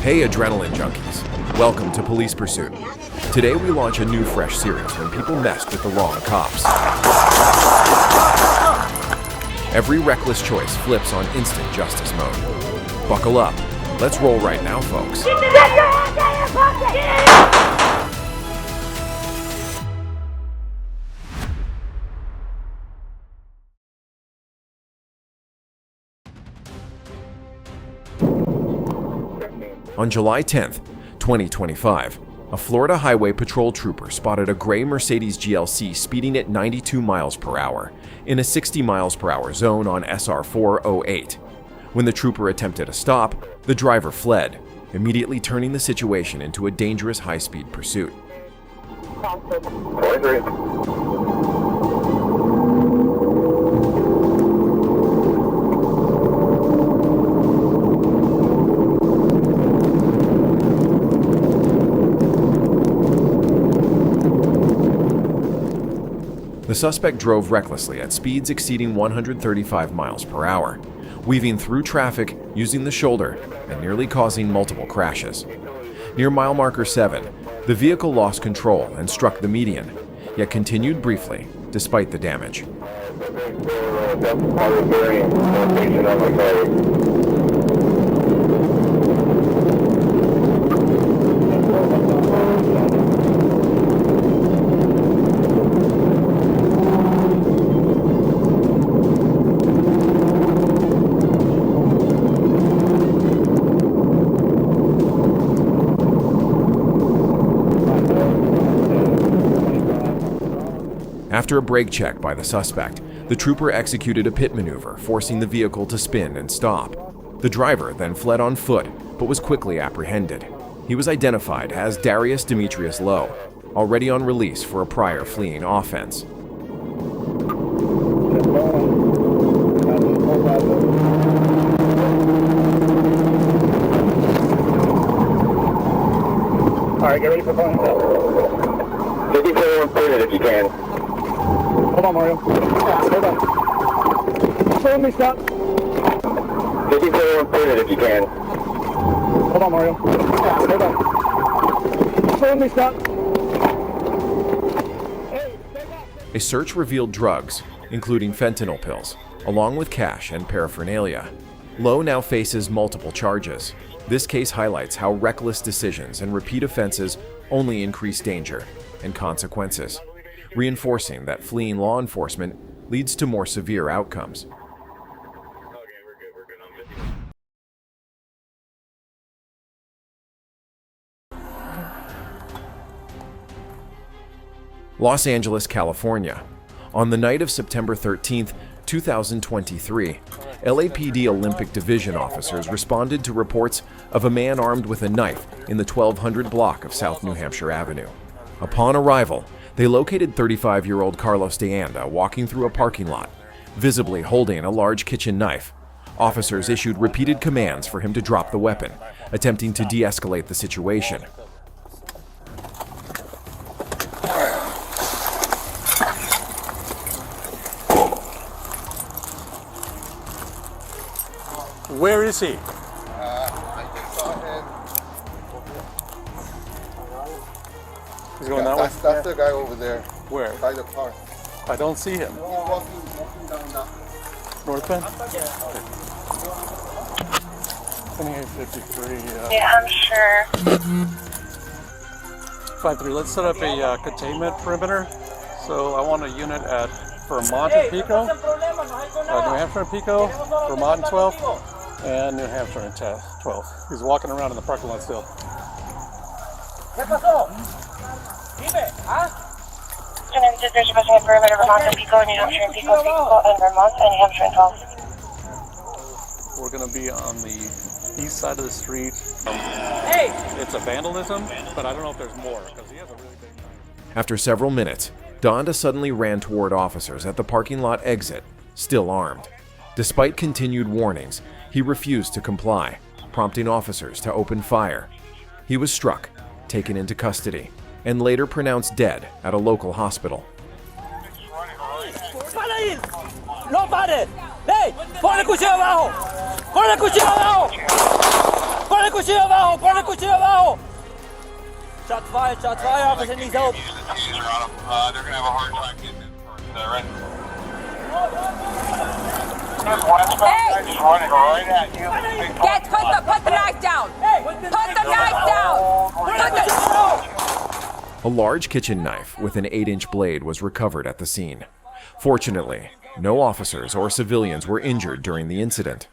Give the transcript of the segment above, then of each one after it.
Hey adrenaline junkies, welcome to Police Pursuit. Today we launch a new fresh series when people messed with the wrong cops. Every reckless choice flips on instant justice mode. Buckle up, let's roll right now folks. On July 10th, 2025, a Florida Highway Patrol trooper spotted a gray Mercedes GLC speeding at 92 miles per hour in a 60 miles per hour zone on SR 408. When the trooper attempted a stop, the driver fled, immediately turning the situation into a dangerous high-speed pursuit. The suspect drove recklessly at speeds exceeding 135 miles per hour, weaving through traffic using the shoulder and nearly causing multiple crashes. Near mile marker 7, the vehicle lost control and struck the median, yet continued briefly despite the damage. After a brake check by the suspect, the trooper executed a pit maneuver, forcing the vehicle to spin and stop. The driver then fled on foot, but was quickly apprehended. He was identified as Darius Demetrius Lowe, already on release for a prior fleeing offense. All right, get ready for calling up. 54 pointed if you can. Hold on, Mario. Hold on. Hold me, stop. 54 pointed if you can. Hold on, Mario. Hold on. Hold me, stop. A search revealed drugs, including fentanyl pills, along with cash and paraphernalia. Lowe now faces multiple charges. This case highlights how reckless decisions and repeat offenses only increase danger and consequences, reinforcing that fleeing law enforcement leads to more severe outcomes. Los Angeles, California. On the night of September 13th, 2023, LAPD Olympic Division officers responded to reports of a man armed with a knife in the 1200 block of South New Hampshire Avenue. Upon arrival, they located 35-year-old Carlos de Anda walking through a parking lot, visibly holding a large kitchen knife. Officers issued repeated commands for him to drop the weapon, attempting to de-escalate the situation. Where is he? He's going that way? That's the guy over there. Where? By the car. I don't see him. He's walking down that. North Bend? Okay. 2853. Yeah, I'm sure. 5-3, let's set up a containment perimeter. So I want a unit at Vermont and Pico, New Hampshire and Pico, Vermont and 12th, and New Hampshire and 12th. He's walking around in the parking lot still. There's a person perimeter, Vermont and Pico, New Hampshire and Pico, and Vermont and New Hampshire and 12th. We're going to be on the east side of the street. It's a vandalism, but I don't know if there's more, because he has a really big knife. After several minutes, Donda suddenly ran toward officers at the parking lot exit, still armed. Despite continued warnings, he refused to comply, prompting officers to open fire. He was struck, taken into custody, and later pronounced dead at a local hospital. ¡No pares! ¡Ey! ¡Pon el cuchillo abajo! ¡Pon el cuchillo abajo! ¡Pon el cuchillo abajo, pon el cuchillo abajo. Shots fired, officer needs help. They're gonna have a hard time getting in first. Is that right? Hey! Just running right at you. Put the knife down. Put the knife down. A large kitchen knife with an 8-inch blade was recovered at the scene. Fortunately, no officers or civilians were injured during the incident.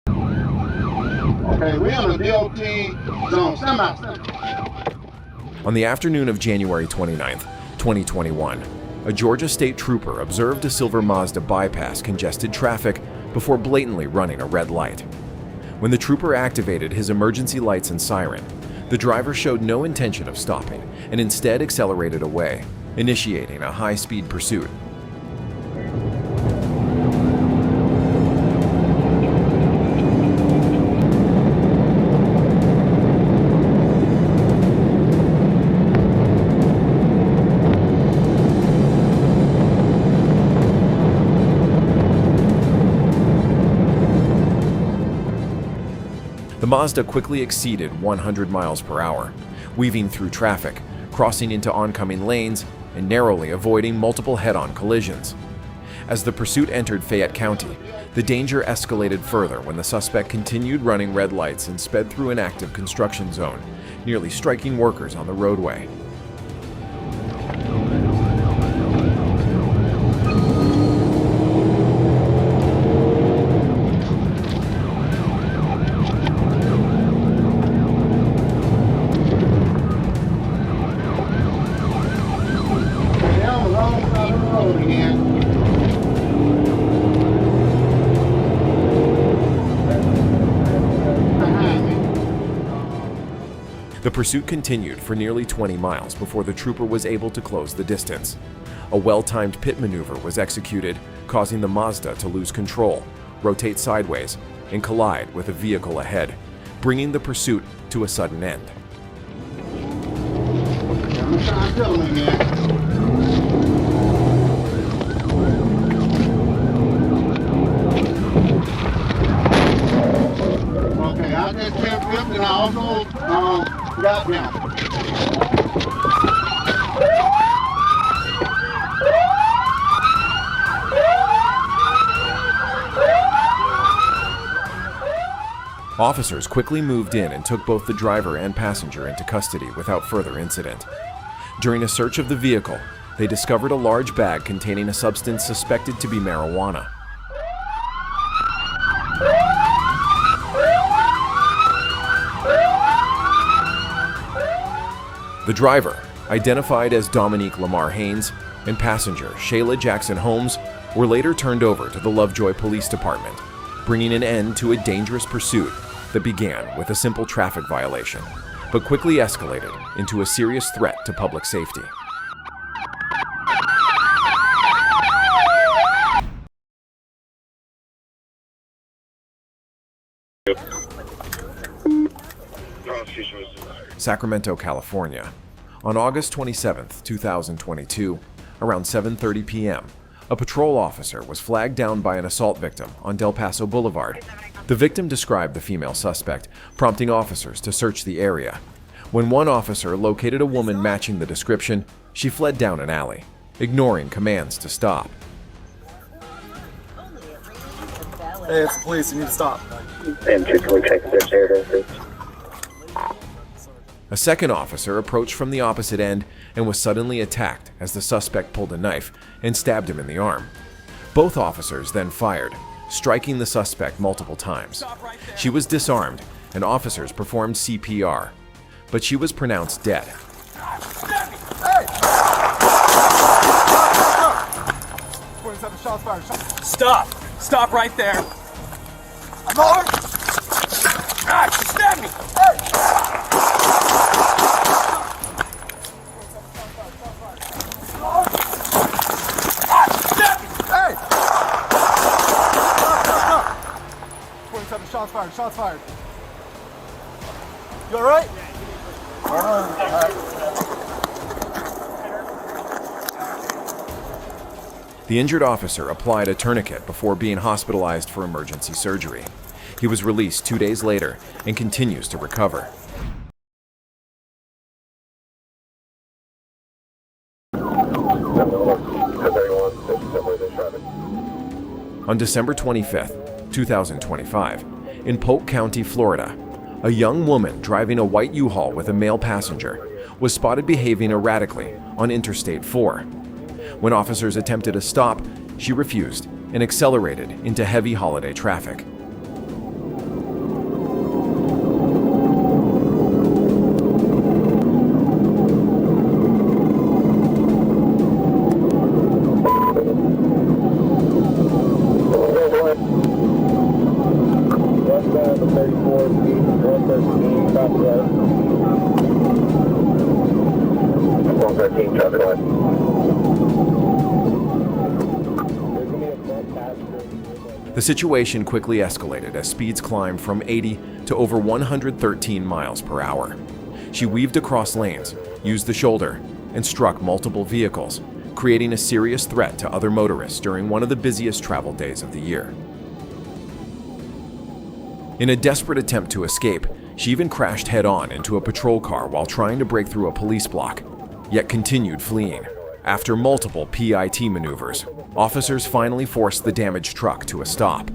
Okay, we're on the DOT zone, semi. On the afternoon of January 29, 2021, a Georgia state trooper observed a silver Mazda bypass congested traffic before blatantly running a red light. When the trooper activated his emergency lights and siren, the driver showed no intention of stopping and instead accelerated away, initiating a high-speed pursuit. The Mazda quickly exceeded 100 miles per hour, weaving through traffic, crossing into oncoming lanes, and narrowly avoiding multiple head-on collisions. As the pursuit entered Fayette County, the danger escalated further when the suspect continued running red lights and sped through an active construction zone, nearly striking workers on the roadway. The pursuit continued for nearly 20 miles before the trooper was able to close the distance. A well-timed pit maneuver was executed, causing the Mazda to lose control, rotate sideways, and collide with a vehicle ahead, bringing the pursuit to a sudden end. I'm trying to tell him, man. Okay, I just kept flipped and I also got down. Officers quickly moved in and took both the driver and passenger into custody without further incident. During a search of the vehicle, they discovered a large bag containing a substance suspected to be marijuana. The driver, identified as Dominique Lamar Haynes, and passenger Shayla Jackson Holmes were later turned over to the Lovejoy Police Department, bringing an end to a dangerous pursuit that began with a simple traffic violation, but quickly escalated into a serious threat to public safety. Sacramento, California. On August 27, 2022, around 7:30 p.m., a patrol officer was flagged down by an assault victim on Del Paso Boulevard. The victim described the female suspect, prompting officers to search the area. When one officer located a woman matching the description, she fled down an alley, ignoring commands to stop. Hey, it's the police. You need to stop. And truthfully check their status. A second officer approached from the opposite end and was suddenly attacked as the suspect pulled a knife and stabbed him in the arm. Both officers then fired, striking the suspect multiple times. She was disarmed and officers performed CPR, but she was pronounced dead. Stop! Stop right there! I'm over! Ah, she stabbed me! Shots fired. You alright? The The injured officer applied a tourniquet before being hospitalized for emergency surgery. He was released 2 days later and continues to recover. On December 25, 2025, in Polk County, Florida, a young woman driving a white U-Haul with a male passenger was spotted behaving erratically on Interstate 4. When officers attempted a stop, she refused and accelerated into heavy holiday traffic. The situation quickly escalated as speeds climbed from 80 to over 113 miles per hour. She weaved across lanes, used the shoulder, and struck multiple vehicles, creating a serious threat to other motorists during one of the busiest travel days of the year. In a desperate attempt to escape, she even crashed head-on into a patrol car while trying to break through a police block, yet continued fleeing. After multiple PIT maneuvers, officers finally forced the damaged truck to a stop.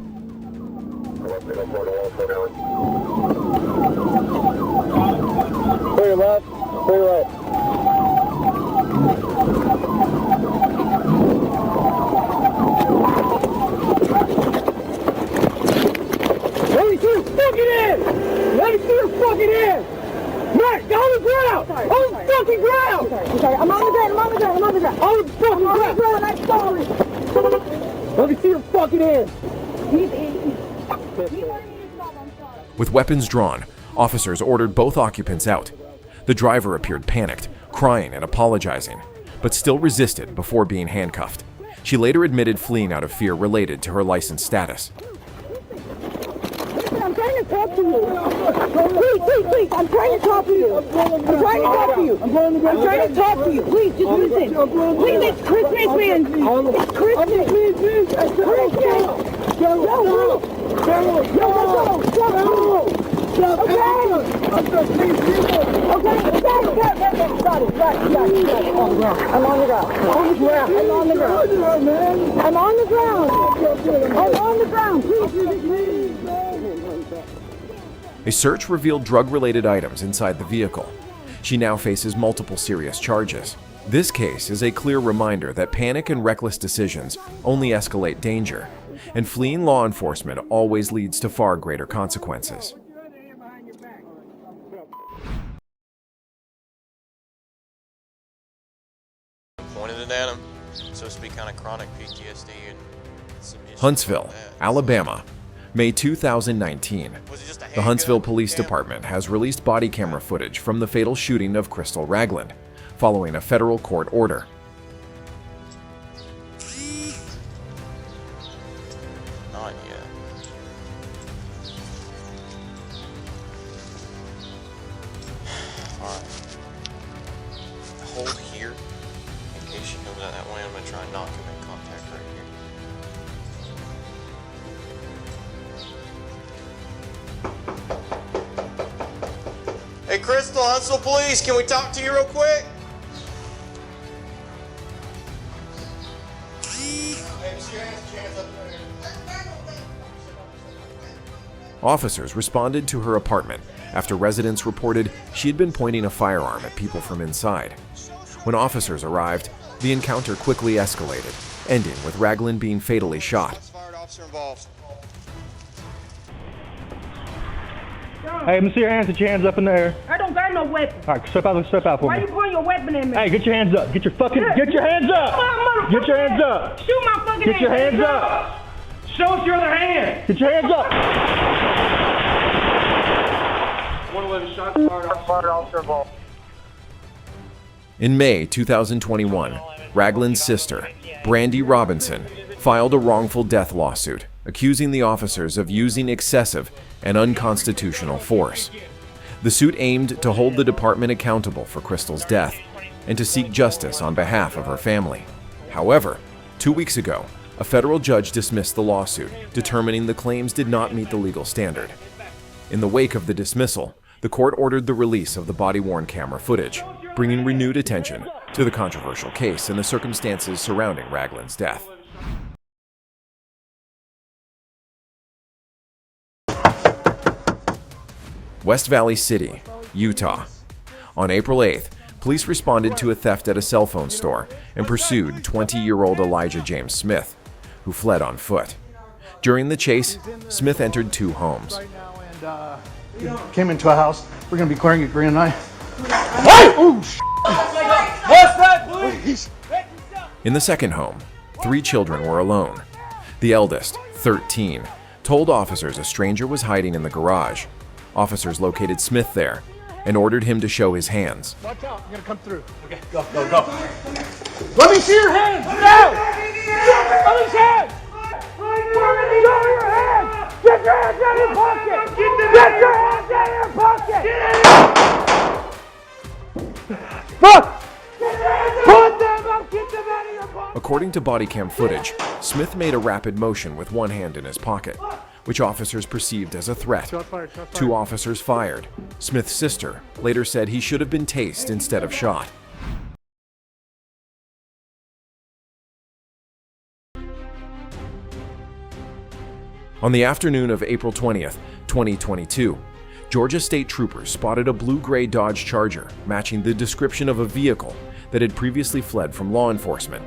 Clear left, clear right. Let me see your fucking ass! Let me see your fucking ass! Matt, get on the ground! On the fucking ground! Sorry, I'm on the ground, I'm on the ground, I'm on the ground. On the fucking ground! I'm sorry. Let me see your fucking ass! With weapons drawn, officers ordered both occupants out. The driver appeared panicked, crying and apologizing, but still resisted before being handcuffed. She later admitted fleeing out of fear related to her license status. I'm trying to talk to you. Please, I'm trying to talk to you. I'm trying to talk to you. I'm trying to talk to you. Please, just listen. Please, it's Christmas, man. It's Christmas. It's Christmas. Go. Okay. I'm on the ground. Please. A search revealed drug-related items inside the vehicle. She now faces multiple serious charges. This case is a clear reminder that panic and reckless decisions only escalate danger, and fleeing law enforcement always leads to far greater consequences. Pointed it at him. It's supposed to be kind of chronic PTSD and some issues. Huntsville, Alabama, May 2019. The Huntsville Police Department has released body camera footage from the fatal shooting of Crystal Ragland, following a federal court order. Not yet. Alright. Hold here. In case she comes out that way, I'm going to try and knock him in contact right here. Hey, Crystal, Huntsville Police, can we talk to you real quick? Officers responded to her apartment after residents reported she had been pointing a firearm at people from inside. When officers arrived, the encounter quickly escalated, ending with Ragland being fatally shot. Hey, let me see your hands. Get your hands up in the air. I don't got no weapon. All right, step out for Why me. you pointing your weapon at me? Hey, get your hands up. Get your hands up. Get your hands up. Shoot my fucking Get your hands up. Show us your other hand. Get your hands up. 111 shots fired, officer involved. In May 2021, Ragland's sister, Brandy Robinson, filed a wrongful death lawsuit accusing the officers of using excessive and unconstitutional force. The suit aimed to hold the department accountable for Crystal's death and to seek justice on behalf of her family. However, 2 weeks ago, a federal judge dismissed the lawsuit, determining the claims did not meet the legal standard. In the wake of the dismissal, the court ordered the release of the body-worn camera footage, bringing renewed attention to the controversial case and the circumstances surrounding Ragland's death. West Valley City, Utah. On April 8th, police responded to a theft at a cell phone store and pursued 20-year-old Elijah James Smith, who fled on foot. During the chase, Smith entered 2 homes. Came into a house. We're going to be clearing it green tonight. What's that, please? In the second home, 3 children were alone. The eldest, 13, told officers a stranger was hiding in the garage. Officers located Smith there and ordered him to show his hands. Watch out, I'm going to come through. Okay, go, go, go. Let me see your hands! Now! Let me see hands! Show your hands! Get your hands out of your pocket! Get your hands out of your pocket! Look! Put them up! Get them out of your pocket! According to body cam footage, Smith made a rapid motion with one hand in his pocket, which officers perceived as a threat. Shot fired, shot fired. 2 officers fired. Smith's sister later said he should have been tased instead of shot. On the afternoon of April 20th, 2022, Georgia State Troopers spotted a blue-gray Dodge Charger matching the description of a vehicle that had previously fled from law enforcement.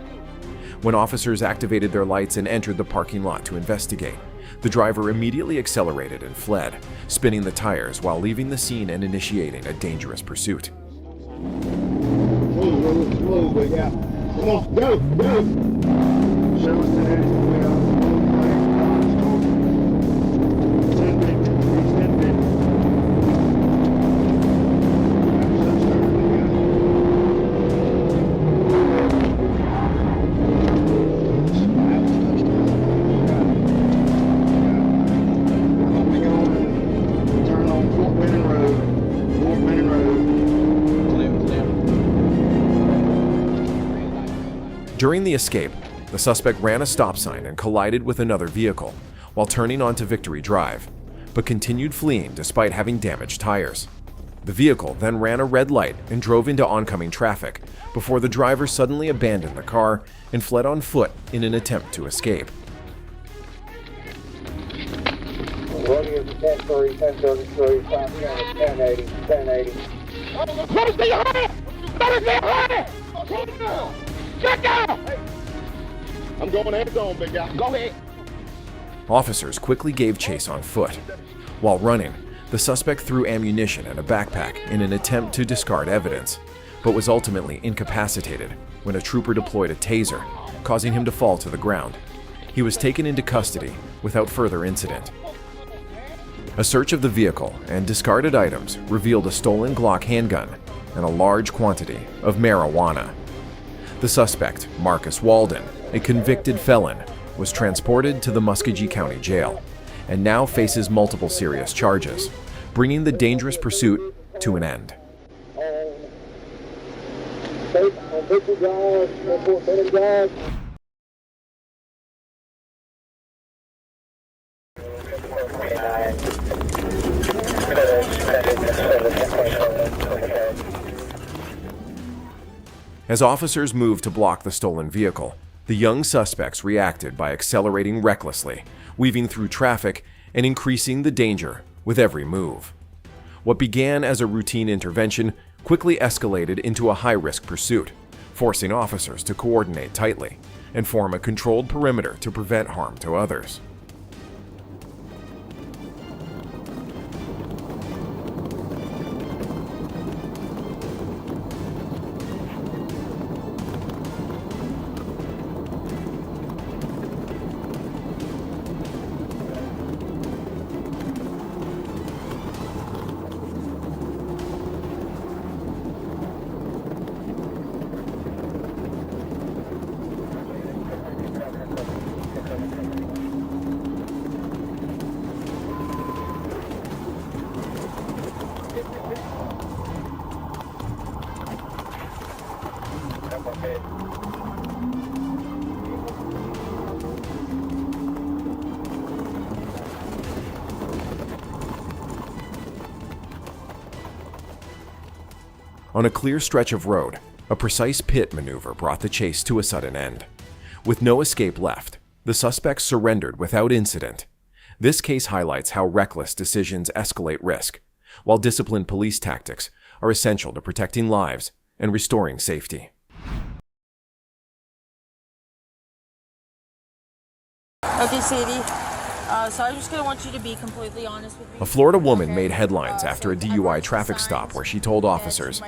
When officers activated their lights and entered the parking lot to investigate, the driver immediately accelerated and fled, spinning the tires while leaving the scene and initiating a dangerous pursuit. Come on, go, go. Show us that. During the escape, the suspect ran a stop sign and collided with another vehicle while turning onto Victory Drive, but continued fleeing despite having damaged tires. The vehicle then ran a red light and drove into oncoming traffic before the driver suddenly abandoned the car and fled on foot in an attempt to escape. Romeo 1030, 1033, 1080, 1080. Let us see your hands! Let us see your hands! Check down! I'm going hands on, big guy. Go ahead. Officers quickly gave chase on foot. While running, the suspect threw ammunition and a backpack in an attempt to discard evidence, but was ultimately incapacitated when a trooper deployed a taser, causing him to fall to the ground. He was taken into custody without further incident. A search of the vehicle and discarded items revealed a stolen Glock handgun and a large quantity of marijuana. The suspect, Marcus Walden, a convicted felon, was transported to the Muskogee County Jail and now faces multiple serious charges, bringing the dangerous pursuit to an end. As officers moved to block the stolen vehicle, the young suspects reacted by accelerating recklessly, weaving through traffic and increasing the danger with every move. What began as a routine intervention quickly escalated into a high-risk pursuit, forcing officers to coordinate tightly and form a controlled perimeter to prevent harm to others. On a clear stretch of road, a precise pit maneuver brought the chase to a sudden end. With no escape left, the suspects surrendered without incident. This case highlights how reckless decisions escalate risk, while disciplined police tactics are essential to protecting lives and restoring safety. Okay, Sadie. So I just gonna want you to be completely honest with me. A Florida woman made headlines after a DUI traffic stop where she told officers,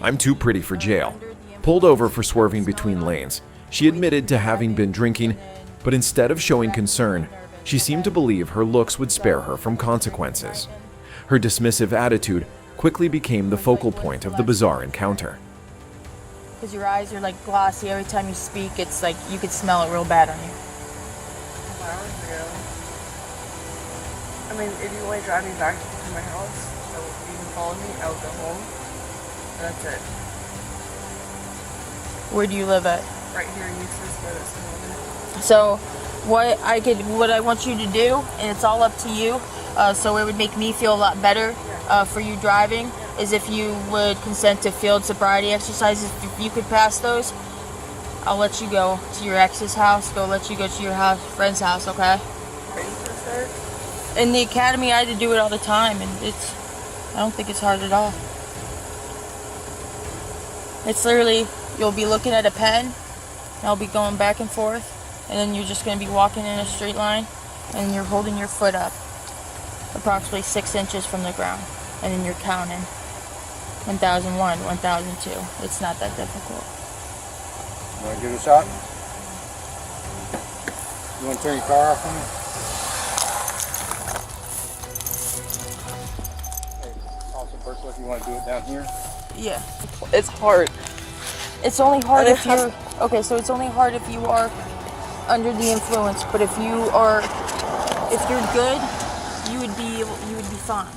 "I'm too pretty for jail." Pulled over for swerving between lanes, she admitted to having been drinking, but instead of showing concern, she seemed to believe her looks would spare her from consequences. Her dismissive attitude quickly became the focal point of the bizarre encounter. Because your eyes are like glossy. Every time you speak, it's like you could smell it real bad on you. I mean, if you want to drive me back to my house, you can follow me, I'll go home. That's it. Where do you live at? Right here in Eustis, where this is. So, what I want you to do, and it's all up to you, so it would make me feel a lot better for you driving, is if you would consent to field sobriety exercises. If you could pass those, I'll let you go to your ex's house, let you go to your friend's house, okay? Ready for start? In the academy, I had to do it all the time, and I don't think it's hard at all. It's literally, you'll be looking at a pen, and I'll be going back and forth, and then you're just going to be walking in a straight line, and you're holding your foot up approximately 6 inches from the ground, and then you're counting 1001, 1002. It's not that difficult. You want to give it a shot? You want to turn your car off for me? If you want to do it down here? Yeah. It's hard. It's only hard if you're okay. So it's only hard if you are under the influence. But if you're good, you would be fine.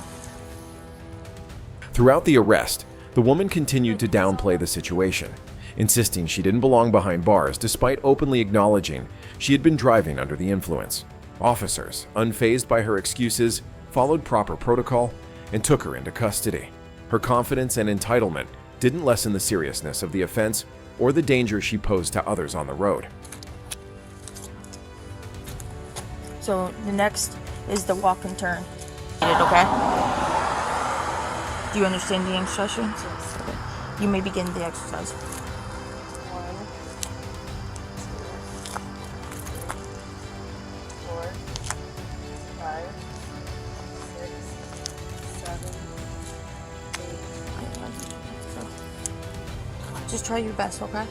Throughout the arrest, the woman continued to downplay the situation, insisting she didn't belong behind bars despite openly acknowledging she had been driving under the influence. Officers, unfazed by her excuses, followed proper protocol and took her into custody. Her confidence and entitlement didn't lessen the seriousness of the offense or the danger she posed to others on the road. So the next is the walk and turn. Okay? Do you understand the instructions? Okay. You may begin the exercise. 1, 2, 4, 5, 6, 7, 8. Just try your best, okay?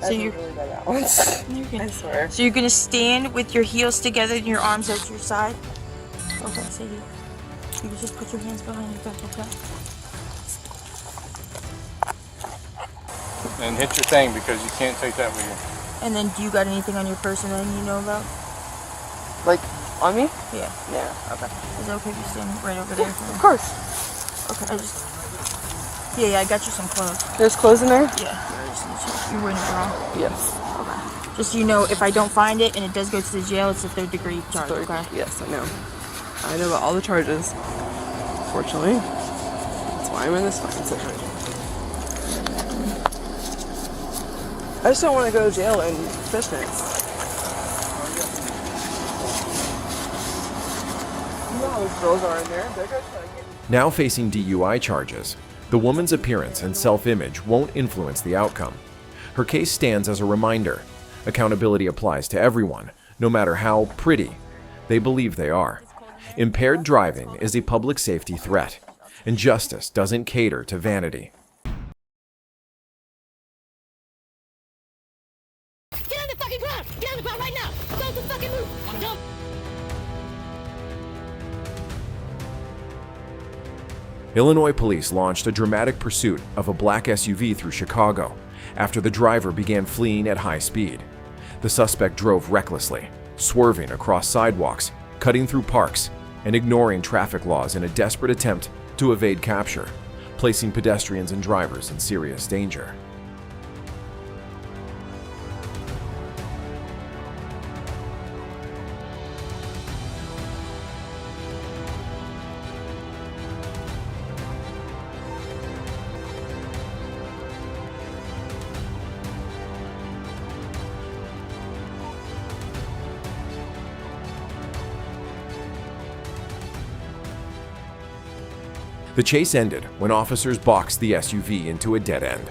So you're really bad at balance. I swear. So you're gonna stand with your heels together and your arms out to your side. Okay, Sadie. You can just put your hands behind your back, okay? And hit your thing because you can't take that with you. And then, do you got anything on your person that you know about? Like, on me? Yeah. Yeah. Okay. Is it okay if you stand right over there? Of course. Okay. Yeah, I got you some clothes. There's clothes in there? Yeah. You're wearing a bra? Yes. Okay. Just so you know, if I don't find it and it does go to the jail, it's a 3rd-degree charge, okay? Yes, I know. I know about all the charges. Fortunately. That's why I'm in this fucking situation. I just don't want to go to jail in fishnets. You know how those girls are in there. They're gonna try to get me. Now facing DUI charges, the woman's appearance and self-image won't influence the outcome. Her case stands as a reminder. Accountability applies to everyone, no matter how pretty they believe they are. Impaired driving is a public safety threat, and justice doesn't cater to vanity. Get on the fucking ground! Get on the ground right now! Don't the fucking move! Don't! Illinois police launched a dramatic pursuit of a black SUV through Chicago after the driver began fleeing at high speed. The suspect drove recklessly, swerving across sidewalks, cutting through parks, and ignoring traffic laws in a desperate attempt to evade capture, placing pedestrians and drivers in serious danger. The chase ended when officers boxed the SUV into a dead end.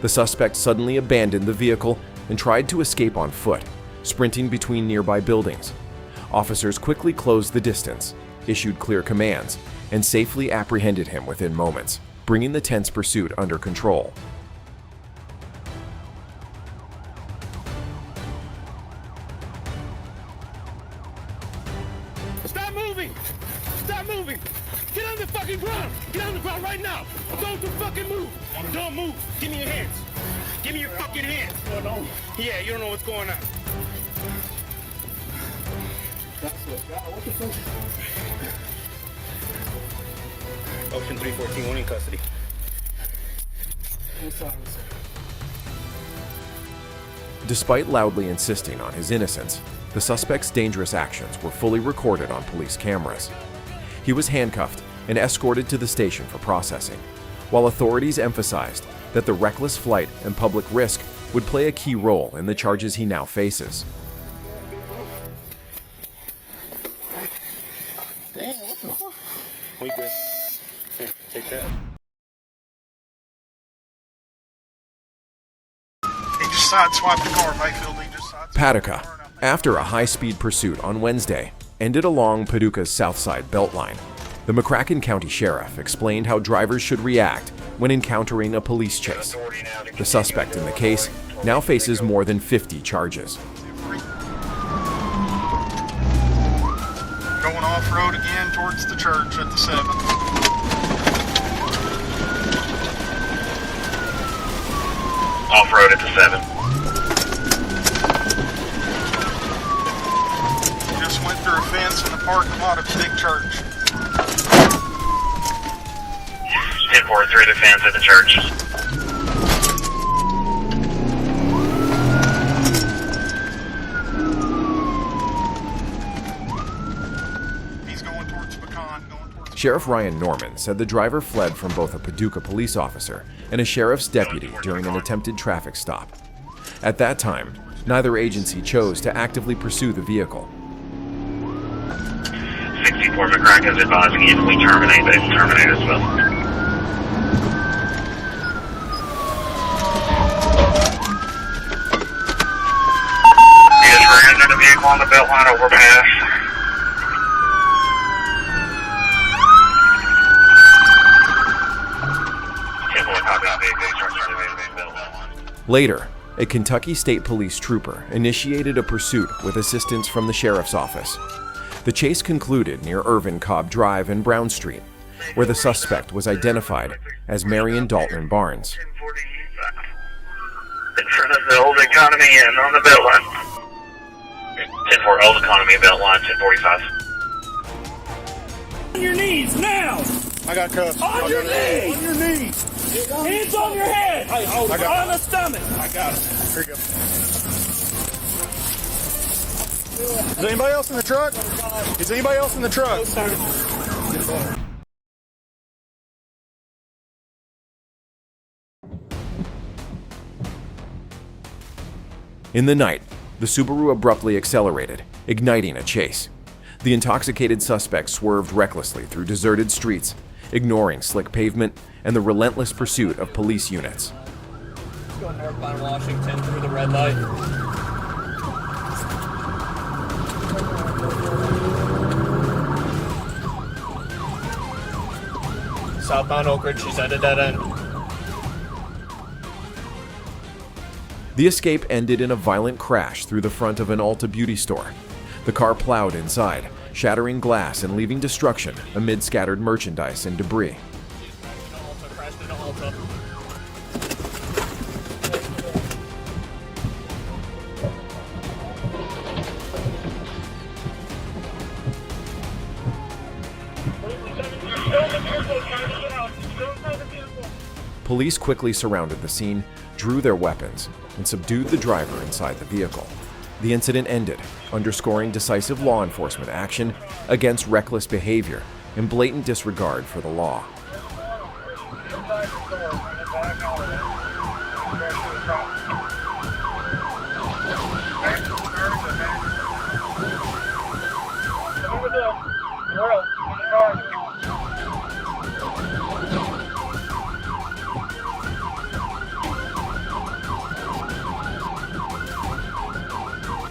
The suspect suddenly abandoned the vehicle and tried to escape on foot, sprinting between nearby buildings. Officers quickly closed the distance, issued clear commands, and safely apprehended him within moments, bringing the tense pursuit under control. Stop moving! Stop moving! Get on the fucking ground! Get on the ground right now! Don't fucking move! Don't move! Give me your hands! Give me your fucking hands! Yeah, you don't know what's going on. What the fuck? Ocean 314, one in custody. Despite loudly insisting on his innocence, the suspect's dangerous actions were fully recorded on police cameras. He was handcuffed and escorted to the station for processing, while authorities emphasized that the reckless flight and public risk would play a key role in the charges he now faces. Damn, what the fuck? We good. Here, take that. He just sideswiped the car, Mayfield. He just sideswiped Paducah, after a high-speed pursuit on Wednesday, ended along Paducah's south side beltline. The McCracken County Sheriff explained how drivers should react when encountering a police chase. The suspect in the case now faces more than 50 charges. Going off-road again towards the church at the 7. Off-road at the 7. Just went through a fence in the parking lot of the big church. 10-4 through the fence at the church. He's going towards Pecan, Sheriff Ryan Norman said the driver fled from both a Paducah police officer and a sheriff's deputy during an attempted traffic stop. At that time, neither agency chose to actively pursue the vehicle. 64 McCracken is advising if we terminate, they terminate as well. He just ran into the vehicle on the beltline overpass. Later, a Kentucky State Police trooper initiated a pursuit with assistance from the sheriff's office. The chase concluded near Irvin Cobb Drive and Brown Street, where the suspect was identified as Marion Dalton Barnes. In front of the Old Economy and on the beltline. 10-4 Old Economy beltline, 1045. On your knees, now! I got cuffs. On your knees! On your knees! Hands on your head! Hey, hold it. On the stomach! I got it. Here you go. Is anybody else in the truck? Is anybody else in the truck? In the night, the Subaru abruptly accelerated, igniting a chase. The intoxicated suspect swerved recklessly through deserted streets, ignoring slick pavement and the relentless pursuit of police units. Going northbound Washington through the red light. Southbound Oak Ridge, she's at a dead end. The escape ended in a violent crash through the front of an Ulta beauty store. The car plowed inside, shattering glass and leaving destruction amid scattered merchandise and debris. Police quickly surrounded the scene, drew their weapons, and subdued the driver inside the vehicle. The incident ended, underscoring decisive law enforcement action against reckless behavior and blatant disregard for the law.